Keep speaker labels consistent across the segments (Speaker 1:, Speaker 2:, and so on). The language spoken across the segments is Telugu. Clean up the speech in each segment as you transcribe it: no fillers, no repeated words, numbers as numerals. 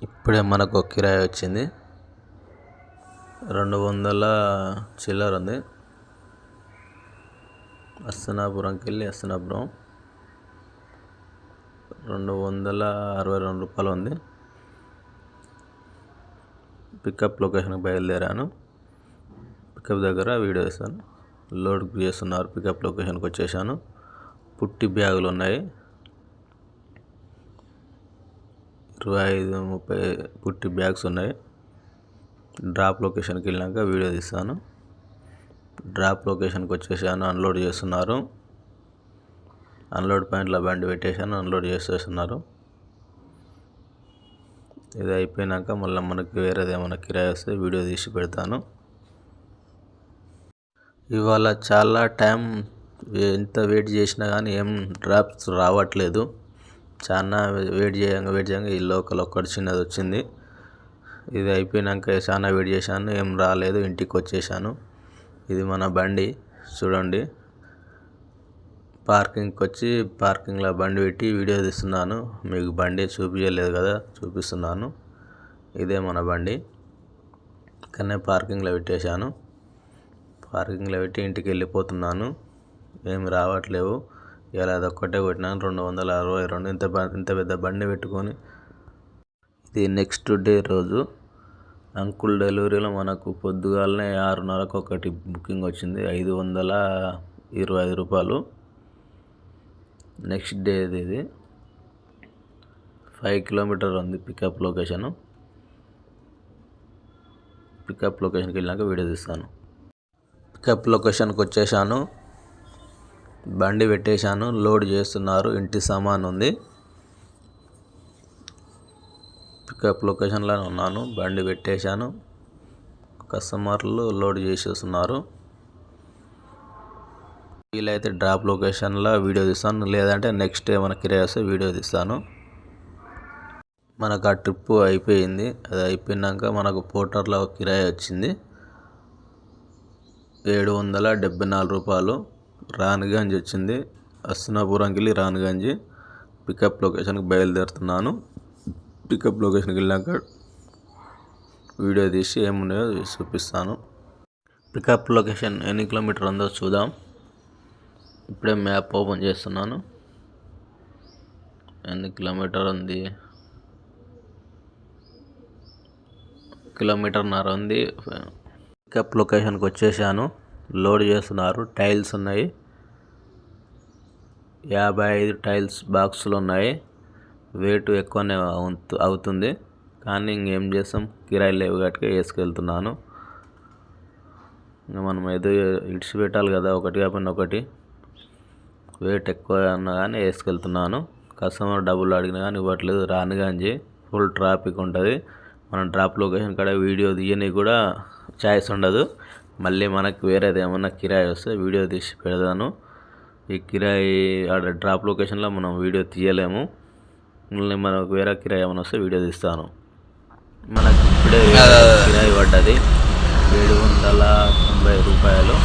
Speaker 1: ఇప్పుడే మనకు కిరాయి వచ్చింది 200 చిల్లర ఉంది. అస్సనాపురంకి వెళ్ళి అస్సనాపురం 262 రూపాయలు ఉంది. పికప్ లొకేషన్కి బయలుదేరాను. పికప్ దగ్గర వీడియో ఇస్తాను. లోడ్ చేస్తున్నారు. పికప్ లొకేషన్కి వచ్చేసాను. పుట్టి బ్యాగులు ఉన్నాయి 25-30 పుట్టి బ్యాగ్స్ ఉన్నాయి. డ్రాప్ లొకేషన్కి వెళ్ళాక వీడియో తీస్తాను. డ్రాప్ లొకేషన్కి వచ్చేసాను. అన్లోడ్ చేస్తున్నారు. అన్లోడ్ పాయింట్లో బండి పెట్టేశాను. అన్లోడ్ చేసేస్తున్నారు. ఇది అయిపోయినాక మళ్ళీ మనకి వేరేది ఏమైనా కిరాయి వస్తే వీడియో తీసి పెడతాను. ఇవాళ చాలా టైం ఎంత వెయిట్ చేసినా కానీ ఏం డ్రాప్స్ రావట్లేదు. చాలా వెయిట్ చేయంగా ఈ లోకల్ ఒక్కటి చిన్నది వచ్చింది. ఇది అయిపోయినాక చాలా వెయిట్ చేశాను, ఏం రాలేదు. ఇంటికి వచ్చేసాను. ఇది మన బండి చూడండి. పార్కింగ్కి వచ్చి పార్కింగ్లో బండి పెట్టి వీడియో తీస్తున్నాను. మీకు బండి చూపించలేదు కదా, చూపిస్తున్నాను. ఇదే మన బండి. కానీ పార్కింగ్లో పెట్టేశాను. పార్కింగ్లో పెట్టి ఇంటికి వెళ్ళిపోతున్నాను. ఏమి రావట్లేవు. ఇలా అదొక్కటే కొట్టినాను 262. ఇంత పెద్ద బండి పెట్టుకొని. ఇది నెక్స్ట్ డే రోజు అంకుల్ డెలివరీలో మనకు పొద్దుగాలనే 6:30కి ఒకటి బుకింగ్ వచ్చింది 525 రూపాయలు. నెక్స్ట్ డే ఇది 5 కిలోమీటర్ ఉంది పికప్ లొకేషను. పికప్ లొకేషన్కి వెళ్ళాక వీడియో తీస్తాను. పికప్ లొకేషన్కి వచ్చేసాను. బండి పెట్టేశాను. లోడ్ చేస్తున్నారు. ఇంటి సామాన్ ఉంది. పికప్ లొకేషన్లో ఉన్నాను. బండి పెట్టేశాను. కస్టమర్లు లోడ్ చేసేస్తున్నారు. వీలైతే డ్రాప్ లొకేషన్లో వీడియో తీస్తాను. లేదంటే నెక్స్ట్ ఏమైనా కిరాయి వస్తే వీడియో తీస్తాను. మనకు ఆ ట్రిప్ అయిపోయింది. అది అయిపోయినాక మనకు పోర్టర్లో కిరాయి వచ్చింది 774 రూపాయలు. రాణిగంజ్ వచ్చింది. అస్సనాపురంకి వెళ్ళి రాణిగంజ్. పికప్ లొకేషన్కి బయలుదేరుతున్నాను. పికప్ లొకేషన్కి వెళ్ళాక వీడియో తీసి ఏమున్నాయో చూపిస్తాను. పికప్ లొకేషన్ ఎన్ని కిలోమీటర్ ఉందో చూద్దాం. ఇప్పుడే మ్యాప్ ఓపెన్ చేస్తున్నాను. ఎన్ని కిలోమీటర్ ఉంది? 1.5 కిలోమీటర్ ఉంది. పికప్ లొకేషన్కి వచ్చేసాను. లోడ్ చేస్తున్నారు. టైల్స్ ఉన్నాయి. 55 టైల్స్ బాక్సులు ఉన్నాయి. వెయిట్ ఎక్కువనే అవుతుంది. కానీ ఇంకేం చేస్తాం, కిరాయి లేవు కాబట్టి వేసుకెళ్తున్నాను. ఇంకా మనం ఏదో ఇడిచి పెట్టాలి కదా, ఒకటి కాకపోయినా ఒకటి. వెయిట్ ఎక్కువ అన్నా కానీ వేసుకెళ్తున్నాను. కస్టమర్ డబ్బులు అడిగినా కానీ ఇవ్వట్లేదు. రాణిగంజ్ ఫుల్ ట్రాఫిక్ ఉంటుంది. మనం డ్రాప్ లొకేషన్ కాడ వీడియో తీయని కూడా ఛాయిస్ ఉండదు. మళ్ళీ మనకు వేరేది ఏమన్నా కిరాయి వస్తే వీడియో తీసి పెడతాను. ఈ కిరాయి ఆడ డ్రాప్ లొకేషన్లో మనం వీడియో తీయలేము. మళ్ళీ మనకు వేరే కిరాయి ఏమైనా వస్తే వీడియో తీస్తాను. మనకు ఇప్పుడే కిరాయి పడ్డది 790 రూపాయలు.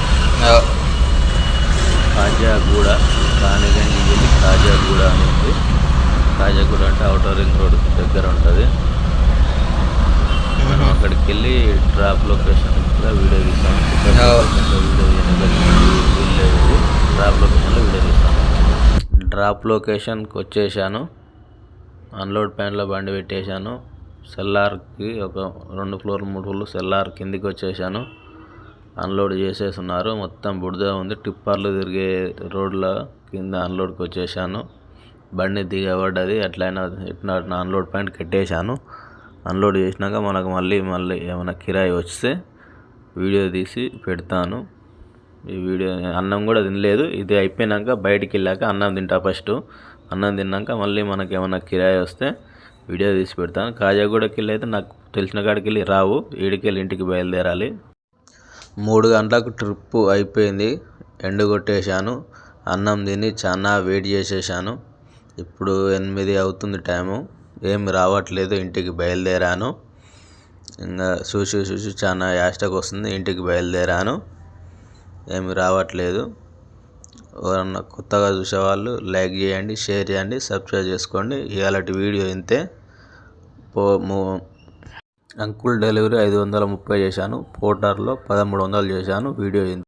Speaker 1: కాజాగూడ, రాణిగంజ్ వెళ్ళి కాజాగూడ అని ఉంది. కాజాగూడ అంటే అవుటర్ రింగ్ రోడ్ దగ్గర ఉంటుంది. మనం అక్కడికి వెళ్ళి డ్రాప్ లొకేషన్ వీడియో తీస్తాను. డ్రాప్ లొకేషన్లో వీడియో తీస్తాను. డ్రాప్ లొకేషన్కి వచ్చేసాను. అన్లోడ్ ప్యాన్లో బండి పెట్టేశాను. సెల్లార్కి ఒక 2 ఫ్లోర్లు 3 ఫ్లోర్లు సెల్లార్ కిందికి వచ్చేసాను. అన్లోడ్ చేసేస్తున్నారు. మొత్తం బురద ఉంది. టిప్పర్లు తిరిగే రోడ్ల కింద అన్లోడ్కి వచ్చేసాను. బండి దిగబడ్డది. ఎట్లా అన్లోడ్ పాయింట్ కట్టేశాను. అన్లోడ్ చేసినాక మనకు మళ్ళీ ఏమైనా కిరాయి వస్తే వీడియో తీసి పెడతాను. ఈ వీడియో అన్నం కూడా తినలేదు. ఇది అయిపోయినాక బయటికి వెళ్ళాక అన్నం తింటా. ఫస్ట్ అన్నం తిన్నాక మళ్ళీ మనకి ఏమైనా కిరాయి వస్తే వీడియో తీసి పెడతాను. కాజాగూడకి వెళ్ళి అయితే నాకు తెలిసిన కాడికి వెళ్ళి రావు. ఈడికెళ్ళి ఇంటికి బయలుదేరాలి. 3 గంటలకు ట్రిప్ అయిపోయింది. ఎండు కొట్టేశాను. అన్నం తిని చాలా వెయిట్ చేసేసాను. ఇప్పుడు 8 అవుతుంది టైము. ఏమి రావట్లేదు. ఇంటికి బయలుదేరాను. ఇంకా చూసి చాలా యాస్టకు వస్తుంది. ఇంటికి బయలుదేరాను. ఏమి రావట్లేదు. ఎవరన్నా కొత్తగా చూసేవాళ్ళు లైక్ చేయండి, షేర్ చేయండి, సబ్స్క్రైబ్ చేసుకోండి. ఇవాళ వీడియో ఇంతే. అంకుల్ డెలివరీ 530 చేశాను. పోర్టర్లో 1300 చేశాను. వీడియో